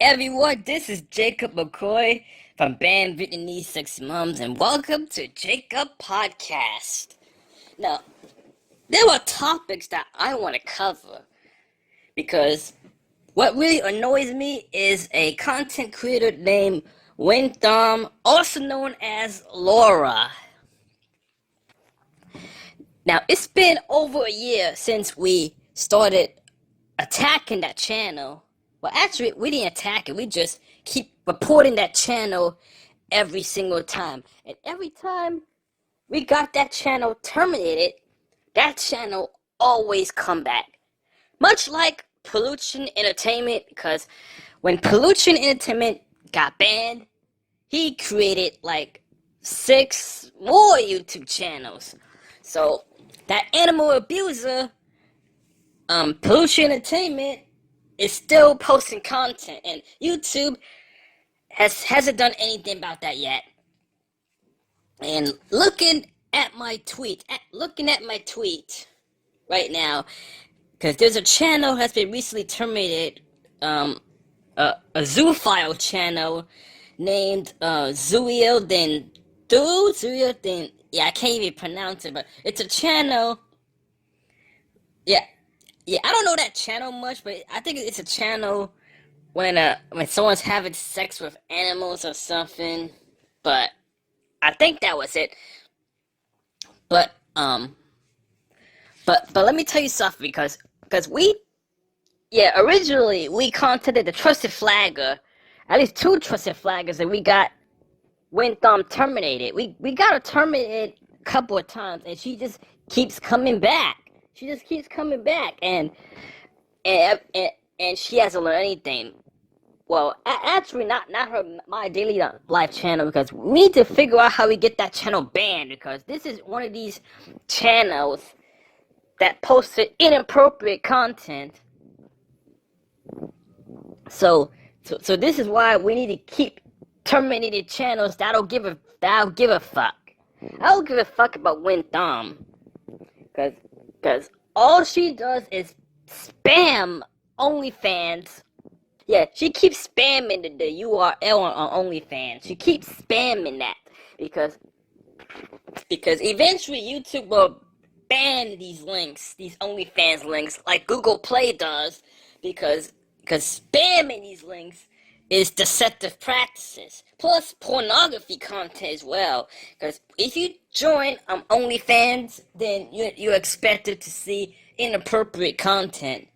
everyone, this is Jacob Macoy from Band Vietnamese Sexy Moms, and welcome to Jacob Podcast. Now, there are topics that I want to cover because what really annoys me is a content creator named Nguyen Tham, also known as Laura. Now, it's been over a year since we started attacking that channel. Well, actually, we didn't attack it. We just keep reporting that channel every single time. And every time we got that channel terminated, that channel always come back. Much like Pollution Entertainment, because when Pollution Entertainment got banned, he created like 6 more YouTube channels. So that animal abuser, Pollution Entertainment, is still posting content, and YouTube hasn't done anything about that yet. And looking at my tweet right now, because there's a channel that's been recently terminated, a zoophile channel named Zuil Then yeah, I can't even pronounce it, but it's a channel. Yeah, I don't know that channel much, but I think it's a channel when someone's having sex with animals or something. But I think that was it. But but let me tell you something, because originally we contacted the trusted flagger, at least 2 trusted flaggers, and we got Nguyen Tham terminated. We got her terminated a couple of times, and she just keeps coming back. and she hasn't learned anything. Well, actually, not her My Daily Life channel, because we need to figure out how we get that channel banned, because this is one of these channels that posted inappropriate content. So this is why we need to keep terminating channels that'll give a fuck. I don't give a fuck about Nguyen Tham, because all she does is spam OnlyFans. Yeah, she keeps spamming the URL on OnlyFans. She keeps spamming that because eventually YouTube will ban these links, these OnlyFans links, like Google Play does, because spamming these links is deceptive practices, plus pornography content as well. Because if you join OnlyFans, then you're expected to see inappropriate content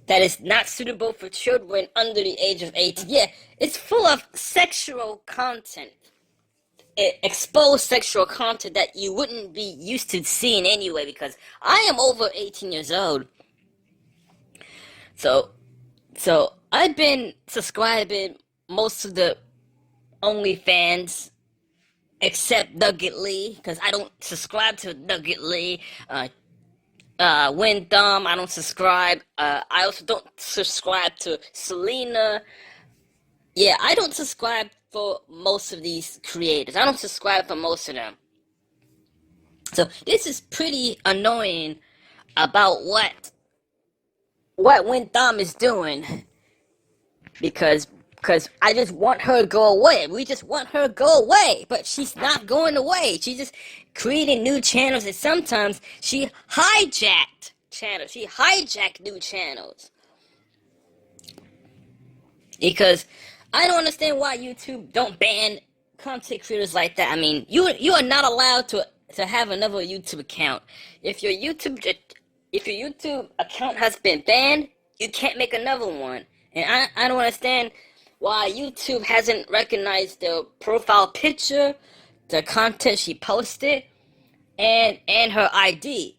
that is not suitable for children under the age of 18. Yeah, it's full of sexual content, exposed sexual content that you wouldn't be used to seeing anyway, because I am over 18 years old. So I've been subscribing most of the OnlyFans except Nugget Lee, because I don't subscribe to Nugget Lee. Nguyen Tham, I don't subscribe. I also don't subscribe to Selena. Yeah, I don't subscribe for most of these creators. I don't subscribe for most of them. So this is pretty annoying about what Nguyen Tham is doing, because I just want her to go away. We just want her to go away, but she's not going away. She's just creating new channels, and sometimes she hijacked channels. She hijacked new channels. Because I don't understand why YouTube don't ban content creators like that. I mean, you are not allowed to have another YouTube account. If your YouTube account has been banned, you can't make another one. And I don't understand why YouTube hasn't recognized the profile picture, the content she posted, and her ID.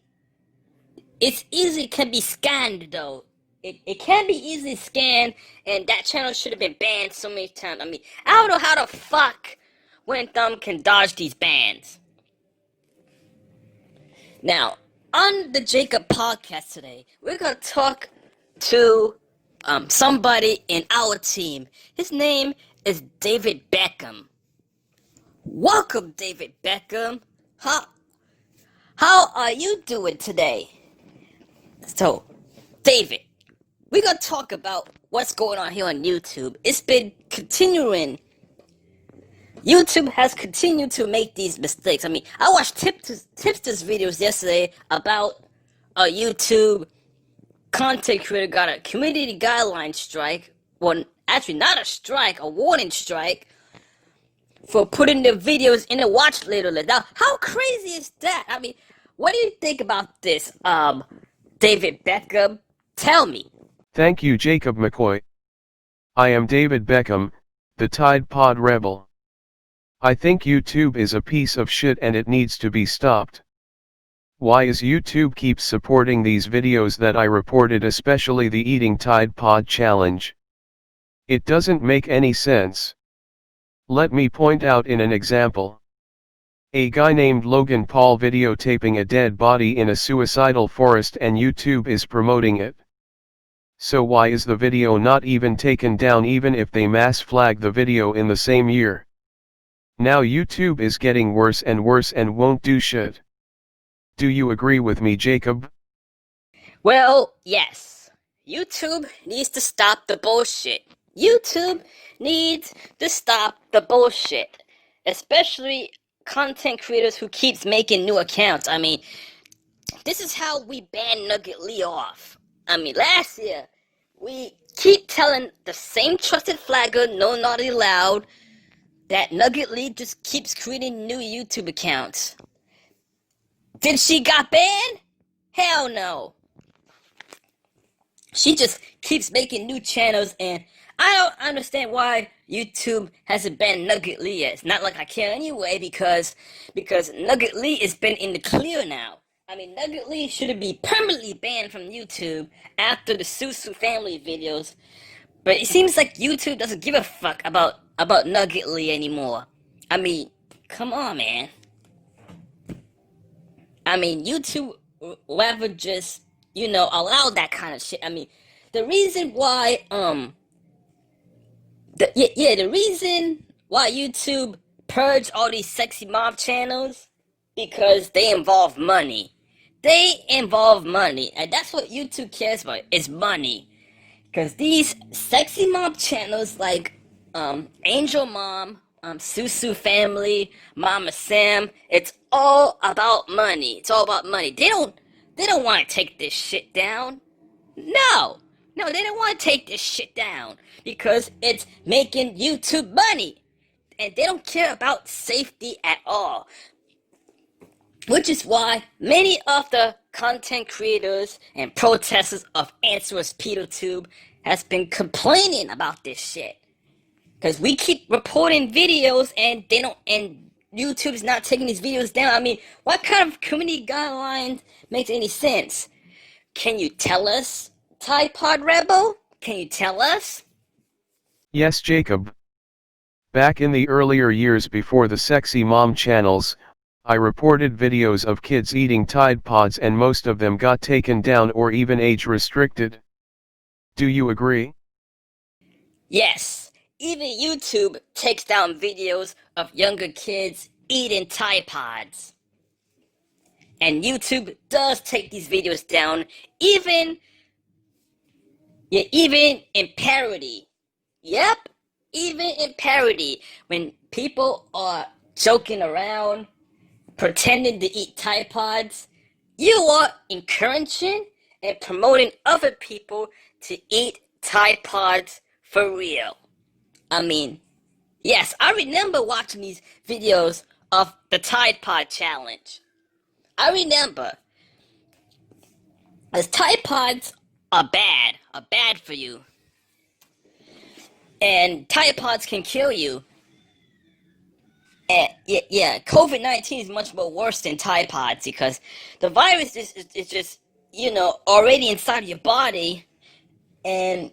It's easy, can be scanned though. It can be easily scanned, and that channel should have been banned so many times. I mean, I don't know how the fuck Nguyen Tham can dodge these bans. Now, on the Jacob podcast today, we're gonna talk to somebody in our team. His name is David Beckham. Welcome, David Beckham. How are you doing today? So, David, we're gonna talk about what's going on here on YouTube. It's been continuing. YouTube has continued to make these mistakes. I mean, I watched Tipster's videos yesterday about a YouTube content creator got a community guideline strike. Well, actually, not a strike, a warning strike for putting their videos in the watch later list. Now, how crazy is that? I mean, what do you think about this, David Beckham? Tell me. Thank you, Jacob Macoy. I am David Beckham, the Tide Pod Rebel. I think YouTube is a piece of shit and it needs to be stopped. Why is YouTube keeps supporting these videos that I reported, especially the eating Tide Pod challenge? It doesn't make any sense. Let me point out in an example. A guy named Logan Paul videotaping a dead body in a suicidal forest and YouTube is promoting it. So why is the video not even taken down even if they mass flag the video in the same year? Now YouTube is getting worse and worse and won't do shit. Do you agree with me, Jacob? Well, yes. YouTube needs to stop the bullshit. YouTube needs to stop the bullshit. Especially content creators who keeps making new accounts. I mean, this is how we banned Nugget Lee off. I mean, last year, we keep telling the same trusted flagger, no naughty allowed, that Nugget Lee just keeps creating new YouTube accounts. Did she got banned? Hell no. She just keeps making new channels, and I don't understand why YouTube hasn't banned Nugget Lee yet. It's not like I care anyway, because Nugget Lee has been in the clear now. I mean, Nugget Lee should be permanently banned from YouTube after the Susu family videos. But it seems like YouTube doesn't give a fuck about Nugget Lee anymore. I mean, come on, man. I mean, YouTube rather just, allow that kind of shit. I mean, the reason why, the reason why YouTube purged all these sexy mom channels, because they involve money. They involve money, and that's what YouTube cares about, is money. Because these sexy mom channels like Angel Mom, Susu Family, Mama Sam, it's all about money. It's all about money. They don't want to take this shit down. No, they don't want to take this shit down because it's making YouTube money, and they don't care about safety at all. Which is why many of the content creators and protesters of Answer's PeterTube has been complaining about this shit. Because we keep reporting videos and YouTube's not taking these videos down. I mean, what kind of community guidelines makes any sense? Can you tell us, Tide Pod Rebel? Can you tell us? Yes, Jacob. Back in the earlier years before the sexy mom channels, I reported videos of kids eating Tide Pods and most of them got taken down or even age restricted. Do you agree? Yes, even YouTube takes down videos of younger kids eating Tide Pods. And YouTube does take these videos down, even in parody. Yep, even in parody. When people are joking around, pretending to eat Tide Pods, you are encouraging and promoting other people to eat Tide Pods for real. I mean, yes, I remember watching these videos of the Tide Pod challenge. I remember. As Tide Pods are bad for you. And Tide Pods can kill you. And COVID-19 is much more worse than Tide Pods because the virus is just, already inside your body, and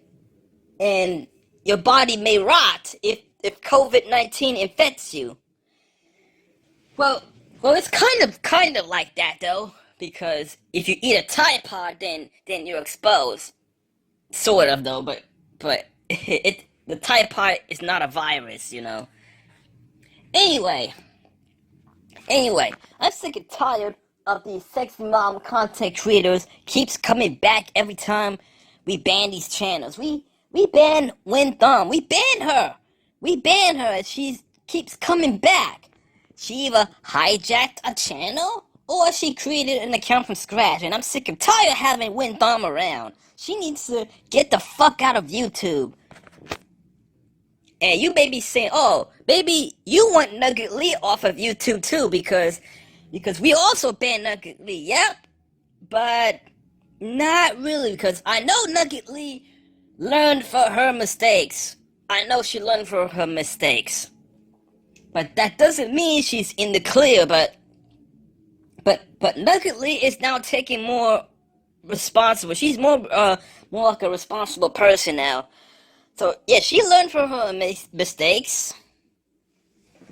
your body may rot if COVID-19 infects you. Well, it's kind of like that though, because if you eat a Tide Pod, then you're exposed, sort of though. But the Tide Pod is not a virus, Anyway, I'm sick and tired of these sexy mom content creators keeps coming back every time we ban these channels. We ban Nguyen Tham. We ban her. We ban her, and she keeps coming back. She either hijacked a channel or she created an account from scratch. And I'm sick and tired of having Nguyen Tham around. She needs to get the fuck out of YouTube. And you may be saying, oh, baby, you want Nugget Lee off of YouTube too because we also banned Nugget Lee. Yep, but not really, because I know Nugget Lee learned from her mistakes. I know she learned from her mistakes. But that doesn't mean she's in the clear, but Nugget Lee is now taking more responsible. She's more like a responsible person now. So yeah, she learned from her mistakes.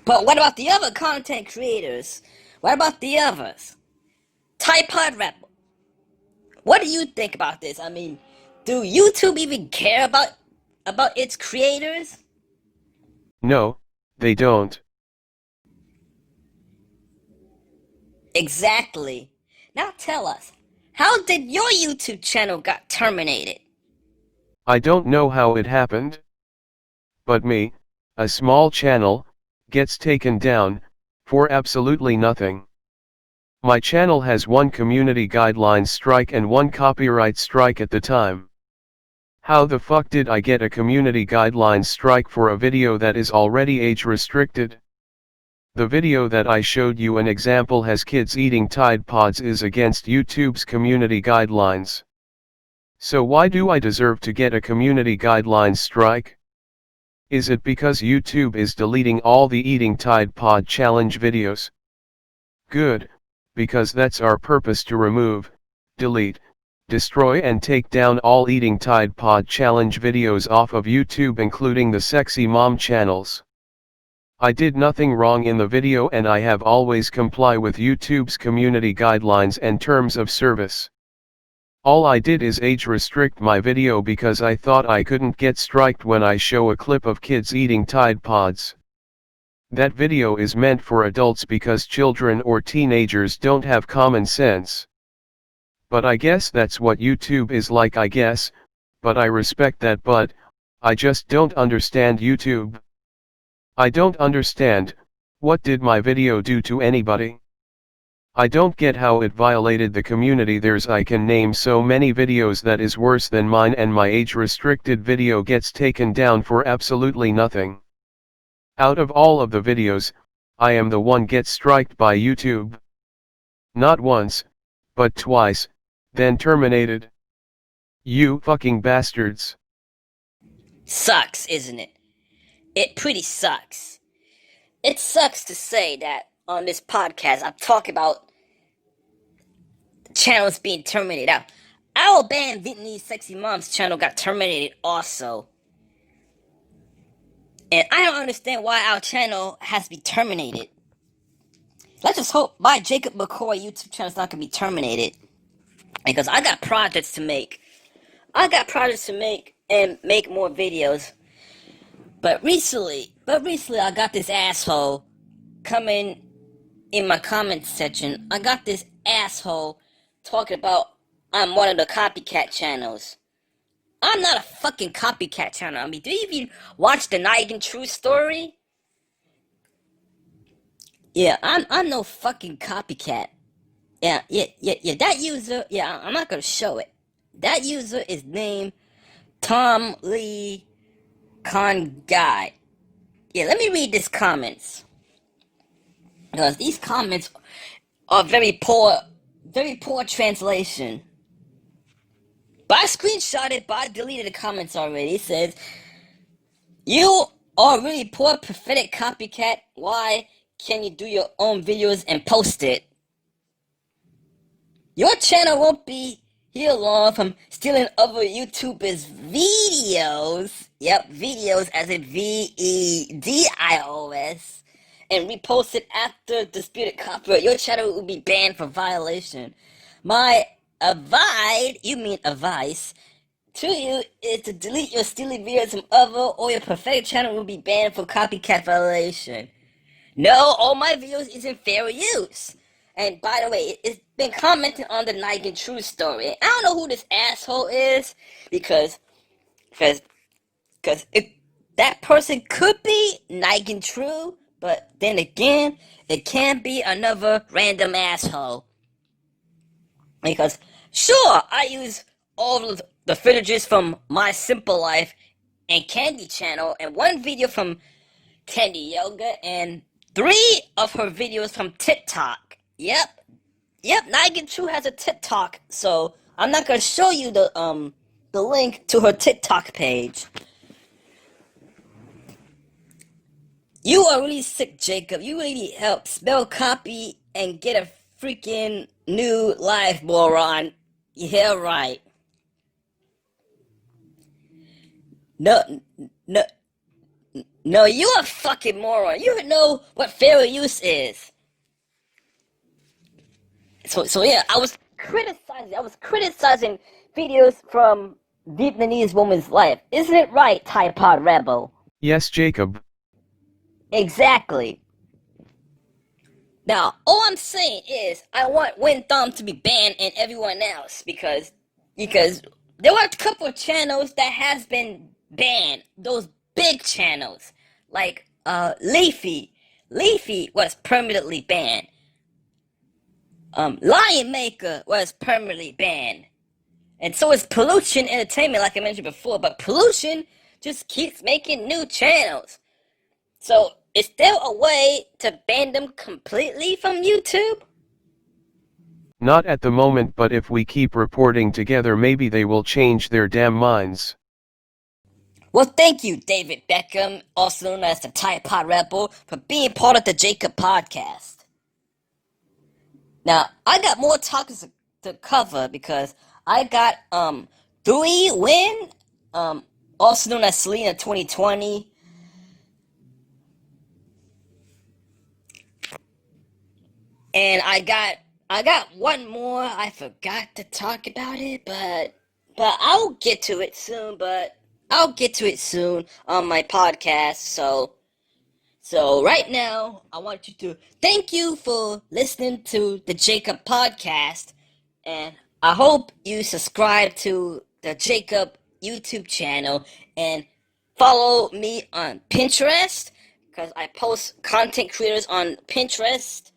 But what about the other content creators? What about the others? Tide Pod Rapper. What do you think about this? I mean, do YouTube even care about its creators? No, they don't. Exactly. Now tell us, how did your YouTube channel got terminated? I don't know how it happened. But me, a small channel, gets taken down, for absolutely nothing. My channel has one community guidelines strike and one copyright strike at the time. How the fuck did I get a community guidelines strike for a video that is already age restricted? The video that I showed you an example has kids eating Tide Pods is against YouTube's community guidelines. So why do I deserve to get a community guidelines strike? Is it because YouTube is deleting all the eating Tide Pod challenge videos? Good, because that's our purpose, to remove, delete, destroy and take down all eating Tide Pod challenge videos off of YouTube, including the sexy mom channels. I did nothing wrong in the video and I have always complied with YouTube's community guidelines and terms of service. All I did is age restrict my video because I thought I couldn't get striked when I show a clip of kids eating Tide Pods. That video is meant for adults because children or teenagers don't have common sense. But I guess that's what YouTube is like, I guess, but I respect that, but I just don't understand YouTube. I don't understand, what did my video do to anybody? I don't get how it violated the community. I can name so many videos that is worse than mine, and my age restricted video gets taken down for absolutely nothing. Out of all of the videos, I am the one gets striked by YouTube. Not once, but twice, then terminated. You fucking bastards. Sucks, isn't it? It pretty sucks. It sucks to say that on this podcast I'm talking about channels being terminated out. Our band Vietnamese Sexy Mom's channel got terminated also. And I don't understand why our channel has to be terminated. Let's just hope my Jacob Macoy YouTube channel is not going to be terminated. Because I got projects to make. And make more videos. But recently I got this asshole coming in my comment section. I got this asshole talking about I'm one of the copycat channels. I'm not a fucking copycat channel. I mean, do you even watch the Nigan True Story? Yeah, I'm no fucking copycat. Yeah, that user, yeah, I'm not gonna show it. That user is named Tom Lee Con Guy. Yeah, let me read these comments. Because these comments are very poor translation. But I screenshot it, but I deleted the comments already. It says, you are a really poor, pathetic copycat. Why can't you do your own videos and post it? Your channel won't be here long from stealing other YouTubers' videos. Yep, videos as in VEDIOS. And repost it after disputed copyright. Your channel will be banned for violation. My advice to you is to delete your stealing videos from other, or your pathetic channel will be banned for copycat violation. No, all my videos is in fair use. And by the way, it's been commenting on the Nguyen True story. I don't know who this asshole is because because that person could be Nguyen True, but then again, it can be another random asshole. Because sure, I use all of the footages from My Simple Life and Candy Channel, and one video from Candy Yoga, and 3 of her videos from TikTok. Yep, Nguyen True has a TikTok, so I'm not gonna show you the link to her TikTok page. You are really sick, Jacob. You really need help. Spell copy and get a freaking new life, moron. Yeah, right. No, no, no, you a fucking moron. You know what fair use is. So yeah, I was criticizing videos from Vietnamese woman's life. Isn't it right, Tripod Rebel? Yes, Jacob. Exactly. Now, all I'm saying is I want Nguyen Tham to be banned and everyone else because there were a couple of channels that has been banned. Those big channels like Leafy. Leafy was permanently banned. Lion Maker was permanently banned. And so is Pollution Entertainment, like I mentioned before, but Pollution just keeps making new channels. So, is there a way to ban them completely from YouTube? Not at the moment, but if we keep reporting together, maybe they will change their damn minds. Well, thank you, David Beckham, also known as the Tripod Rebel, for being part of the Jacob podcast. Now, I got more topics to cover because I got Dewey Win, also known as Selena 2020. And I got one more. I forgot to talk about it, but I'll get to it soon. But I'll get to it soon on my podcast. So right now, I want you to thank you for listening to the Jacob podcast, and I hope you subscribe to the Jacob YouTube channel and follow me on Pinterest because I post content creators on Pinterest.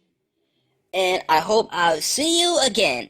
And I hope I'll see you again.